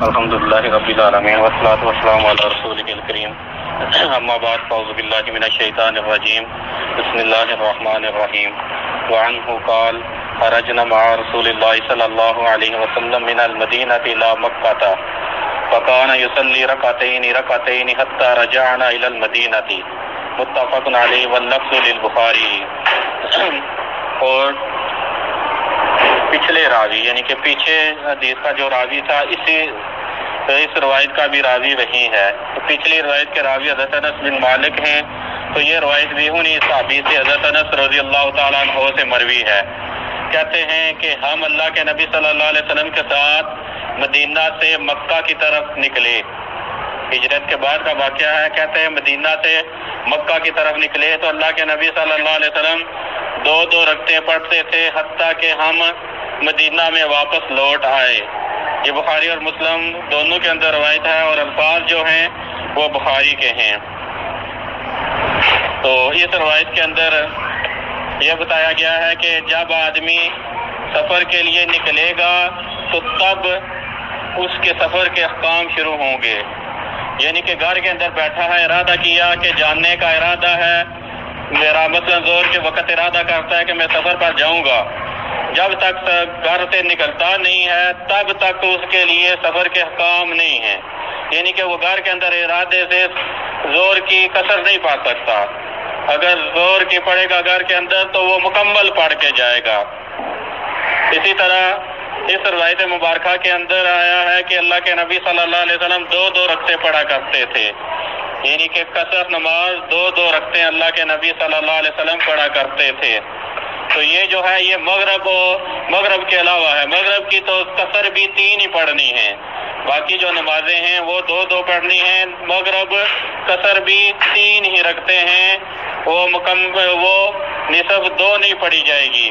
الحمدللہ رب العالمین والصلاۃ والسلام علی رسولہ الکریم اما بعد فاعوذ باللہ من الشیطان الرجیم بسم اللہ الرحمن الرحیم وعنہ قال خرجنا مع رسول اللہ صلی اللہ علیہ وسلم من المدینہ الی مکہ فکان یصلی رکعتین حتی رجعنا الی المدینہ متفق علیہ واللفظ للبخاری۔ اور پچھلے راوی یعنی کہ پیچھے حدیث کا جو راوی تھا اس روایت کا بھی راوی وہی ہے۔ تو پچھلی روایت کے راوی حضرت انس بن مالک ہیں، تو یہ روایت بھی انہی صحابی سے حضرت انس رضی اللہ تعالیٰ عنہ سے مروی ہے۔ کہتے ہیں کہ ہم اللہ کے نبی صلی اللہ علیہ وسلم کے ساتھ مدینہ سے مکہ کی طرف نکلے، ہجرت کے بعد کا واقعہ ہے۔ کہتے ہیں مدینہ سے مکہ کی طرف نکلے تو اللہ کے نبی صلی اللہ علیہ وسلم دو رکعتیں پڑھتے تھے حتیٰ کہ ہم مدینہ میں واپس لوٹ آئے۔ یہ بخاری اور مسلم دونوں کے اندر روایت ہے اور الفاظ جو ہیں وہ بخاری کے ہیں۔ تو اس روایت کے اندر یہ بتایا گیا ہے کہ جب آدمی سفر کے لیے نکلے گا تو تب اس کے سفر کے احکام شروع ہوں گے۔ یعنی کہ گھر کے اندر بیٹھا ہے، ارادہ کیا کہ جاننے کا ارادہ ہے، میرا مثلا ظہر کے وقت ارادہ کرتا ہے کہ میں سفر پر جاؤں گا، جب تک گھر سے نکلتا نہیں ہے تب تک اس کے لیے سفر کے احکام نہیں ہیں۔ یعنی کہ وہ گھر کے اندر ارادے سے ظہر کی قصر نہیں پڑھ سکتا۔ اگر ظہر کی پڑھے گا گھر کے اندر تو وہ مکمل پڑھ کے جائے گا۔ اسی طرح اس روایت مبارکہ کے اندر آیا ہے کہ اللہ کے نبی صلی اللہ علیہ وسلم دو رکعتیں پڑھا کرتے تھے، یعنی کہ قصر نماز دو رکعتیں اللہ کے نبی صلی اللہ علیہ وسلم پڑھا کرتے تھے۔ تو یہ جو ہے یہ مغرب کے علاوہ ہے، مغرب کی تو قصر بھی 3 ہی پڑھنی ہے، باقی جو نمازیں ہیں وہ دو پڑھنی ہیں۔ مغرب قصر بھی 3 ہی رکھتے ہیں، وہ نصف 2 نہیں پڑھی جائے گی۔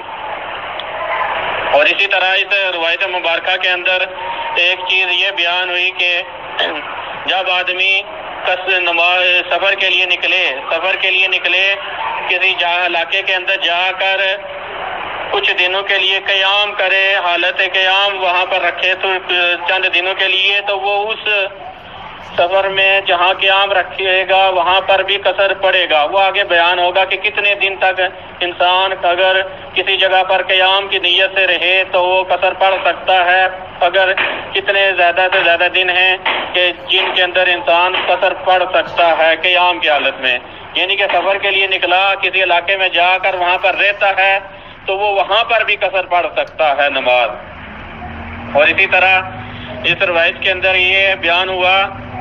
اور اسی طرح اس روایت مبارکہ کے اندر ایک چیز یہ بیان ہوئی کہ جب آدمی سفر کے لیے نکلے کسی علاقے کے اندر جا کر کچھ دنوں کے لیے قیام کرے، حالت قیام وہاں پر رکھے تو چند دنوں کے لیے، تو وہ اس سفر میں جہاں قیام رکھے گا وہاں پر بھی قصر پڑے گا۔ وہ آگے بیان ہوگا کہ کتنے دن تک انسان اگر کسی جگہ پر قیام کی نیت سے رہے تو وہ قصر پڑھ سکتا ہے، اگر کتنے زیادہ سے زیادہ دن ہیں کہ جن کے اندر انسان قصر پڑھ سکتا ہے قیام کی حالت میں۔ یعنی کہ سفر کے لیے نکلا، کسی علاقے میں جا کر وہاں پر رہتا ہے تو وہ وہاں پر بھی قصر پڑھ سکتا ہے نماز۔ اور اسی طرح اس روایت کے اندر یہ بیان ہوا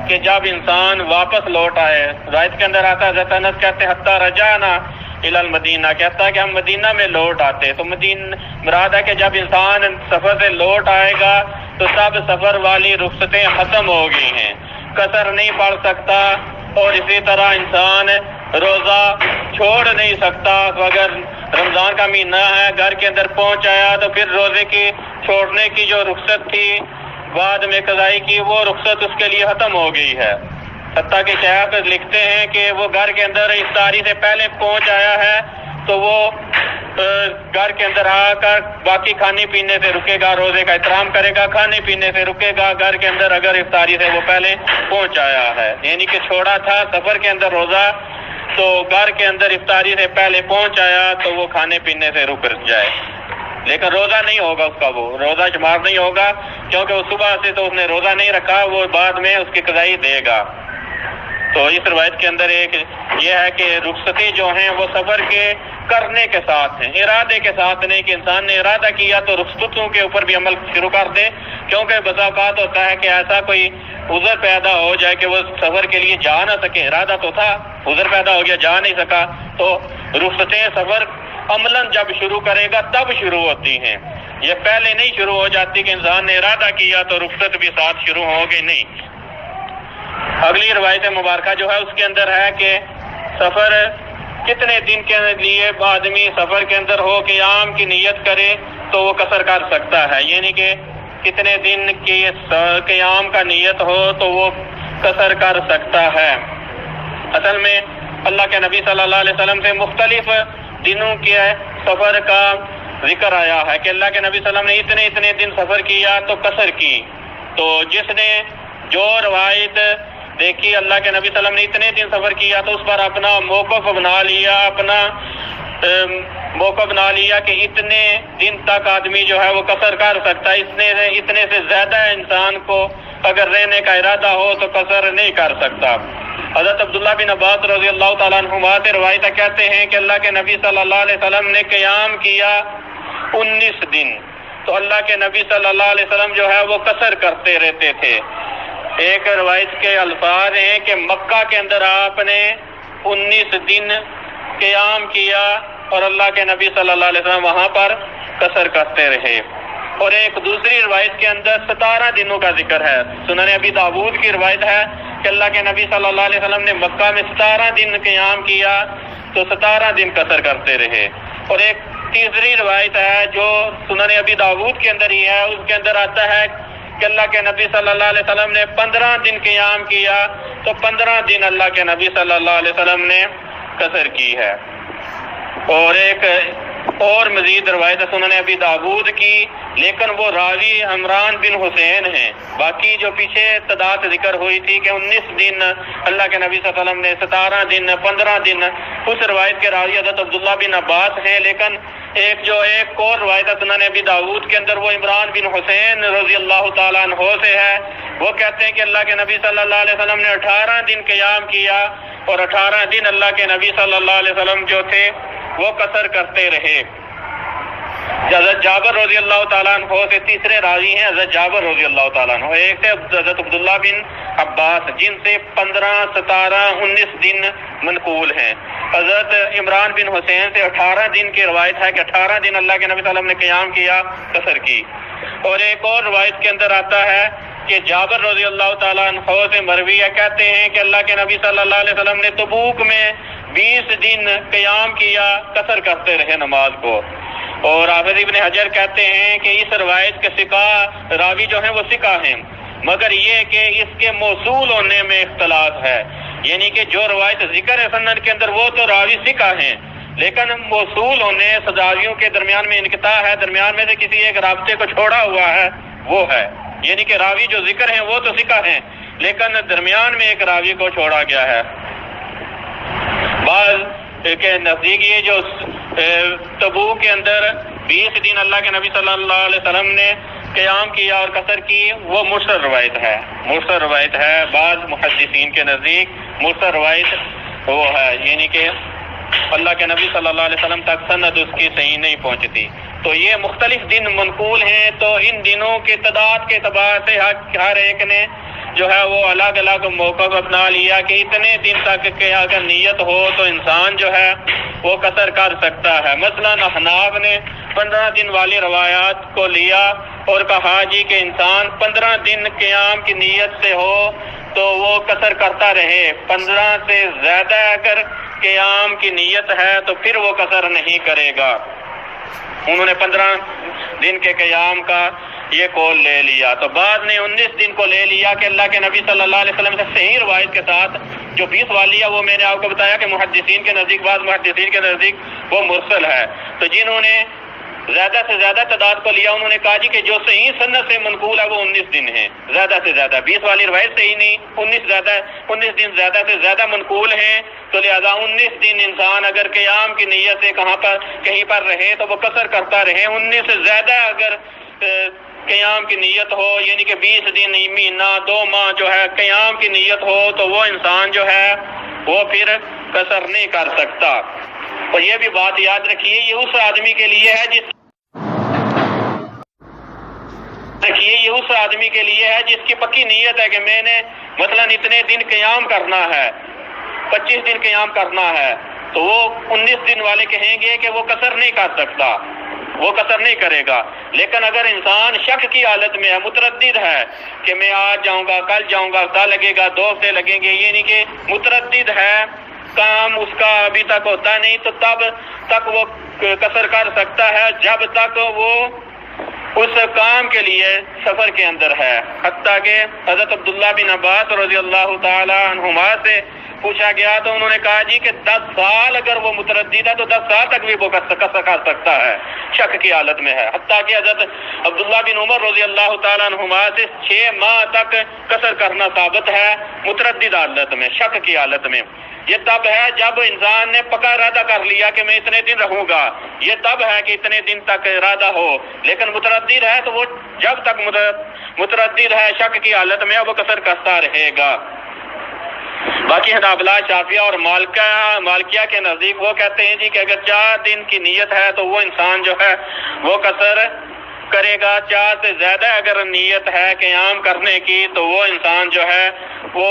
کہ جب انسان واپس لوٹ آئے، روایت کے اندر آتا ہے حضرت انس کہتے ہیں حتی رجعنا الی المدینہ، کہتا ہے کہ ہم مدینہ میں لوٹ آتے۔ تو مراد ہے کہ جب انسان سفر سے لوٹ آئے گا تو سب سفر والی رخصتیں ختم ہو گئی ہیں، قصر نہیں پڑھ سکتا۔ اور اسی طرح انسان روزہ چھوڑ نہیں سکتا، تو اگر رمضان کا مہینہ ہے گھر کے اندر پہنچ آیا تو پھر روزے کی چھوڑنے کی جو رخصت تھی بعد میں قضائی کی، وہ رخصت اس کے لیے ختم ہو گئی ہے۔ حتیٰ کہ شیخ لکھتے ہیں کہ وہ گھر کے اندر افطاری سے پہلے پہنچ آیا ہے تو وہ گھر کے اندر آ کر باقی کھانے پینے سے رکے گا، روزے کا احترام کرے گا، کھانے پینے سے رکے گا گھر کے اندر اگر افطاری سے وہ پہلے پہنچ آیا ہے۔ یعنی کہ چھوڑا تھا سفر کے اندر روزہ، تو گھر کے اندر افطاری سے پہلے پہنچ آیا تو وہ کھانے پینے سے رک جائے، لیکن روزہ نہیں ہوگا اس کا، وہ روزہ شمار نہیں ہوگا کیونکہ وہ صبح سے تو اس نے روزہ نہیں رکھا، وہ بعد میں اس کی قضائی دے گا۔ تو اس روایت کے اندر ایک یہ ہے کہ رخصتی جو ہیں وہ سفر کے کرنے کے ساتھ ہیں، ارادے کے ساتھ نہیں کہ انسان نے ارادہ کیا تو رخصتوں کے اوپر بھی عمل شروع کر دے، کیونکہ بسا اوقات ہوتا ہے کہ ایسا کوئی عذر پیدا ہو جائے کہ وہ سفر کے لیے جا نہ سکے، ارادہ تو تھا، عذر پیدا ہو گیا جا نہیں سکا، تو رخصتیں سفر عملاً جب شروع کرے گا تب شروع ہوتی ہیں، یہ پہلے نہیں شروع ہو جاتی کہ انسان نے ارادہ کیا تو رخصت بھی ساتھ شروع ہوگی، نہیں۔ اگلی روایت مبارکہ جو ہے اس کے اندر ہے کہ سفر کتنے دن کے لیے آدمی سفر کے اندر ہو قیام کی نیت کرے تو وہ قصر کر سکتا ہے، یعنی کہ کتنے دن کی قیام کا نیت ہو تو وہ قصر کر سکتا ہے۔ اصل میں اللہ کے نبی صلی اللہ علیہ وسلم سے مختلف دنوں کے سفر کا ذکر آیا ہے کہ اللہ کے نبی صلی اللہ علیہ وسلم نے اتنے دن سفر کیا تو قصر کی، تو جس نے جو روایت دیکھی اللہ کے نبی صلی اللہ علیہ وسلم نے اتنے دن سفر کیا تو اس پر اپنا موقف بنا لیا، کہ اتنے دن تک آدمی جو ہے وہ قصر کر سکتا ہے، اتنے سے زیادہ انسان کو اگر رہنے کا ارادہ ہو تو قصر نہیں کر سکتا۔ حضرت عبداللہ بن عباس رضی اللہ تعالیٰ عنہما سے روایت کہتے ہیں کہ اللہ کے نبی صلی اللہ علیہ وسلم نے قیام کیا 19 دن، تو اللہ کے نبی صلی اللہ علیہ وسلم جو ہے وہ قصر کرتے رہتے تھے۔ ایک روایت کے الفاظ ہیں کہ مکہ کے اندر آپ نے 19 دن قیام کیا اور اللہ کے نبی صلی اللہ علیہ وسلم وہاں پر قصر کرتے رہے۔ اور ایک دوسری روایت کے اندر 17 دنوں کا ذکر ہے، سنن ابی داؤد کی روایت ہے کہ اللہ کے نبی صلی اللہ علیہ وسلم نے مکہ میں 17 دن قیام کیا تو 17 دن قصر کرتے رہے۔ اور ایک تیسری روایت ہے جو سنن ابی داؤد کے اندر ہی ہے، اس کے اندر آتا ہے کہ اللہ کے نبی صلی اللہ علیہ وسلم نے 15 دن قیام کیا تو 15 دن اللہ کے نبی صلی اللہ علیہ وسلم نے قصر کی ہے۔ اور ایک اور مزید روایت سنن ابی داؤد کی، لیکن وہ راوی عمران بن حسین ہیں، باقی جو پیچھے تعداد ذکر ہوئی تھی کہ 19 دن اللہ کے نبی صلی اللہ علیہ وسلم نے 17 دن 15 دن، اس روایت کے راوی حضرت عبداللہ بن عباس ہیں۔ لیکن ایک اور روایت سنن ابی داؤد کے اندر وہ عمران بن حسین رضی اللہ تعالیٰ عنہ سے ہے، وہ کہتے ہیں کہ اللہ کے نبی صلی اللہ علیہ وسلم نے 18 دن قیام کیا اور 18 دن اللہ کے نبی صلی اللہ علیہ وسلم جو تھے وہ قصر کرتے رہے۔ حضرت جابر رضی اللہ تعالیٰ عنہ سے تیسرے راوی ہیں حضرت جابر رضی اللہ تعالیٰ عنہ، ایک سے حضرت عبداللہ بن عباس جن سے 15 17 19 دن منقول ہیں۔ حضرت عمران بن حسین سے 18 دن کی روایت ہے کہ 18 دن اللہ کے نبی صلی اللہ علیہ وسلم نے قیام کیا، قصر کی۔ اور ایک اور روایت کے اندر آتا ہے کہ جابر رضی اللہ تعالیٰ عنہ سے مروی کہتے ہیں کہ اللہ کے نبی صلی اللہ علیہ وسلم نے تبوک میں 20 دن قیام کیا، قصر کرتے رہے نماز کو۔ اور حافظ ابن حجر کہتے ہیں کہ اس روایت کے ثقہ راوی جو ہیں وہ ثقہ ہیں، مگر یہ کہ اس کے موصول ہونے میں اختلاف ہے، یعنی کہ جو روایت ذکر ہے سند کے اندر وہ تو راوی ثقہ ہیں، لیکن موصول ہونے راویوں کے درمیان میں انقطاع ہے، درمیان میں سے کسی ایک رابطے کو چھوڑا ہوا ہے وہ ہے، یعنی کہ راوی جو ذکر ہیں وہ تو ثقہ ہیں لیکن درمیان میں ایک راوی کو چھوڑا گیا ہے۔ بعض کے نزدیک یہ جو تبوک کے اندر 20 دن اللہ کے نبی صلی اللہ علیہ وسلم نے قیام کیا اور قصر کی، وہ مرسل روایت ہے، بعض محدثین کے نزدیک مرسل روایت وہ ہے، یعنی کہ اللہ کے نبی صلی اللہ علیہ وسلم تک سند اس کی صحیح نہیں پہنچتی۔ تو یہ مختلف دن منقول ہیں، تو ان دنوں کے تعداد کے اعتبار سے ہر ایک نے جو ہے وہ الگ الگ موقف اپنا لیا کہ اتنے دن تک کہ اگر نیت ہو تو انسان جو ہے وہ قصر کر سکتا ہے۔ مثلا احناف نے 15 دن والی روایات کو لیا اور کہا جی کہ انسان 15 دن قیام کی نیت سے ہو تو وہ قصر کرتا رہے، 15 سے زیادہ اگر قیام کی نیت ہے تو پھر وہ قصر نہیں کرے گا۔ انہوں نے 15 دن کے قیام کا یہ قول لے لیا، تو بعد نے 19 دن کو لے لیا کہ اللہ کے نبی صلی اللہ علیہ وسلم سے صحیح روایت کے ساتھ جو 20 والی ہے وہ میں نے آپ کو بتایا کہ محدثین کے نزدیک، بعض محدثین کے نزدیک وہ مرسل ہے۔ تو جنہوں نے زیادہ سے زیادہ تعداد کو لیا انہوں نے کہا جی کہ جو صحیح سند سے منقول ہے وہ 19 دن ہے، زیادہ سے زیادہ 20 والی روایت صحیح نہیں، 19 دن زیادہ سے زیادہ منقول ہیں، تو لہذا 19 دن انسان اگر قیام کی نیت سے کہیں پر رہے تو وہ قصر کرتا رہے، 19 سے زیادہ اگر قیام کی نیت ہو یعنی کہ 20 دن، مہینہ، 2 ماہ جو ہے قیام کی نیت ہو تو وہ انسان جو ہے وہ پھر قصر نہیں کر سکتا۔ اور یہ بھی بات یاد رکھیے یہ اس آدمی کے لیے ہے جس کی پکی نیت ہے کہ میں نے مثلا اتنے دن قیام کرنا ہے، 25 دن قیام کرنا ہے، تو وہ 19 دن والے کہیں گے کہ وہ قصر نہیں کر سکتا، وہ قصر نہیں کرے گا۔ لیکن اگر انسان شک کی حالت میں ہے، متردد ہے کہ میں آج جاؤں گا، کل جاؤں گا، ہفتہ لگے گا، 2 ہفتے لگیں گے، یعنی کہ متردد ہے، کام اس کا ابھی تک ہوتا نہیں، تو تب تک وہ قصر کر سکتا ہے جب تک وہ اس کام کے لیے سفر کے اندر ہے۔ حتیٰ کہ حضرت عبداللہ بن عباس رضی اللہ تعالی عنہما سے پوچھا گیا تو انہوں نے کہا جی کہ 10 سال اگر وہ متردد ہے تو 10 سال تک بھی وہ قصر کر سکتا ہے، شک کی حالت میں ہے۔ حتیٰ کہ حضرت عبداللہ بن عمر رضی اللہ تعالیٰ عنہما سے 6 ماہ تک قصر کرنا ثابت ہے متردد حالت میں، شک کی حالت میں۔ یہ تب ہے جب انسان نے پکا ارادہ کر لیا کہ میں اتنے دن رہوں گا، یہ تب ہے کہ اتنے دن تک ارادہ ہو، لیکن متردد ہے تو وہ جب تک متردد ہے شک کی حالت میں وہ قصر کرتا رہے گا۔ باقی حنابلہ، شافعیہ اور مالکیہ کے نزدیک وہ کہتے ہیں جی کہ اگر 4 دن کی نیت ہے تو وہ انسان جو ہے وہ قصر کرے گا۔ 4 سے زیادہ اگر نیت ہے قیام کرنے کی تو وہ انسان جو ہے وہ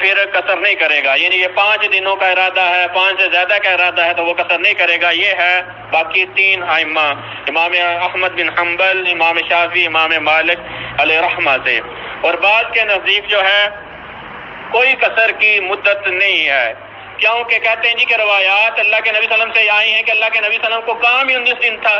پھر قصر نہیں کرے گا، یعنی یہ 5 دنوں کا ارادہ ہے، 5 سے زیادہ کا ارادہ ہے تو وہ قصر نہیں کرے گا۔ یہ ہے باقی 3 ائمہ، امام احمد بن حنبل، امام شافعی، امام مالک علیہ رحمہ سے۔ اور بعض کے نزدیک جو ہے کوئی قصر کی مدت نہیں ہے، کیونکہ کہتے ہیں جی کہ روایات اللہ کے نبی صلی اللہ علیہ وسلم سے آئی ہیں کہ اللہ کے نبی صلی اللہ علیہ وسلم کو کام ہی 19 دن تھا،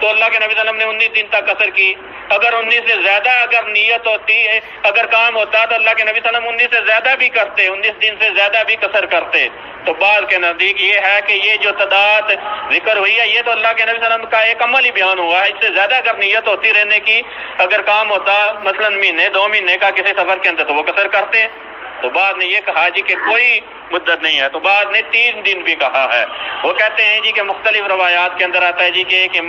تو اللہ کے نبی صلی اللہ علیہ وسلم نے 19 دن تک قصر کی۔ اگر 19 سے زیادہ اگر نیت ہوتی ہے، اگر کام ہوتا تو اللہ کے نبی صلی اللہ علیہ وسلم 19 سے زیادہ بھی کرتے، 19 دن سے زیادہ بھی قصر کرتے۔ تو بعض کے نزدیک یہ ہے کہ یہ جو تعداد ذکر ہوئی ہے یہ تو اللہ کے نبی صلی اللہ علیہ وسلم کا ایک عمل ہی بیان ہوا ہے، اس سے زیادہ اگر نیت ہوتی رہنے کی، اگر کام ہوتا مثلا مہینے 2 مہینے کا کسی سفر کے اندر تو وہ قصر کرتے۔ تو بعد نے یہ کہا جی کہ کوئی مدت نہیں ہے، تو بعد نے 3 دن بھی کہا ہے۔ وہ کہتے ہیں جی کہ مختلف روایات کے اندر آتا ہے جی کہ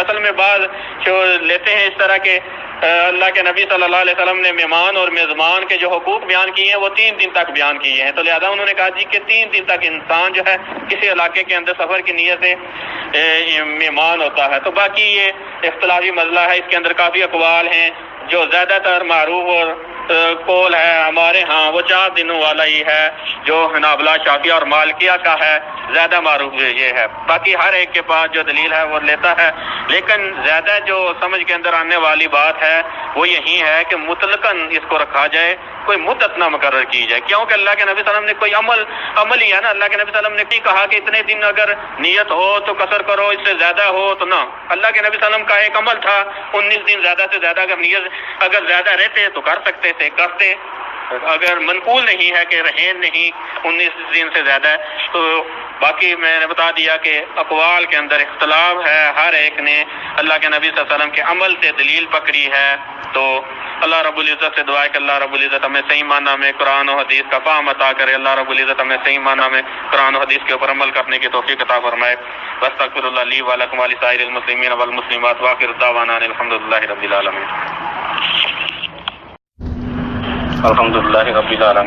اصل میں بعض جو لیتے ہیں اس طرح کے اللہ کے نبی صلی اللہ علیہ وسلم نے مہمان اور میزبان کے جو حقوق بیان کیے ہیں وہ 3 دن تک بیان کیے ہیں، تو لہذا انہوں نے کہا جی کہ 3 دن تک انسان جو ہے کسی علاقے کے اندر سفر کی نیت سے مہمان ہوتا ہے۔ تو باقی یہ اختلافی مسئلہ ہے، اس کے اندر کافی اقوال ہیں، جو زیادہ تر معروف اور قول ہے ہمارے ہاں وہ 4 دنوں والا ہی ہے، جو حنابلہ، شافعیہ اور مالکیہ کا ہے زیادہ معروف یہ ہے۔ باقی ہر ایک کے پاس جو دلیل ہے وہ لیتا ہے، لیکن زیادہ جو سمجھ کے اندر آنے والی بات ہے وہ یہی ہے کہ مطلقاً اس کو رکھا جائے، کوئی مدت نہ مقرر کی جائے، کیونکہ اللہ کے نبی صلی اللہ علیہ وسلم نے کوئی عمل ہی ہے نا۔ اللہ کے نبی صلی اللہ علیہ وسلم نے بھی کہا کہ اتنے دن اگر نیت ہو تو قصر کرو، اس سے زیادہ ہو تو نہ۔ اللہ کے نبی صلی اللہ علیہ وسلم کا ایک عمل تھا، 19 دن زیادہ سے زیادہ اگر نیت اگر زیادہ رہتے تو کر سکتے تھے، کرتے۔ اگر منقول نہیں ہے کہ رہیں نہیں 19 دن سے زیادہ ہے تو باقی میں نے بتا دیا کہ اقوال کے اندر اختلاف ہے، ہر ایک نے اللہ کے نبی صلی اللہ علیہ وسلم کے عمل سے دلیل پکڑی ہے۔ تو اللہ رب العزت سے دعا ہے کہ اللہ رب العزت ہمیں صحیح معنی میں قرآن و حدیث کا فہم عطا کرے، اللہ رب العزت ہمیں صحیح معنی میں قرآن و حدیث کے اوپر عمل کرنے کی توفیق عطا فرمائے۔ واستغفر اللہ لی ولکم ولسائر المسلمین والمسلمات وآخر دعوانا الحمدللہ رب العالمین۔ الحمدللہ رب العالمین۔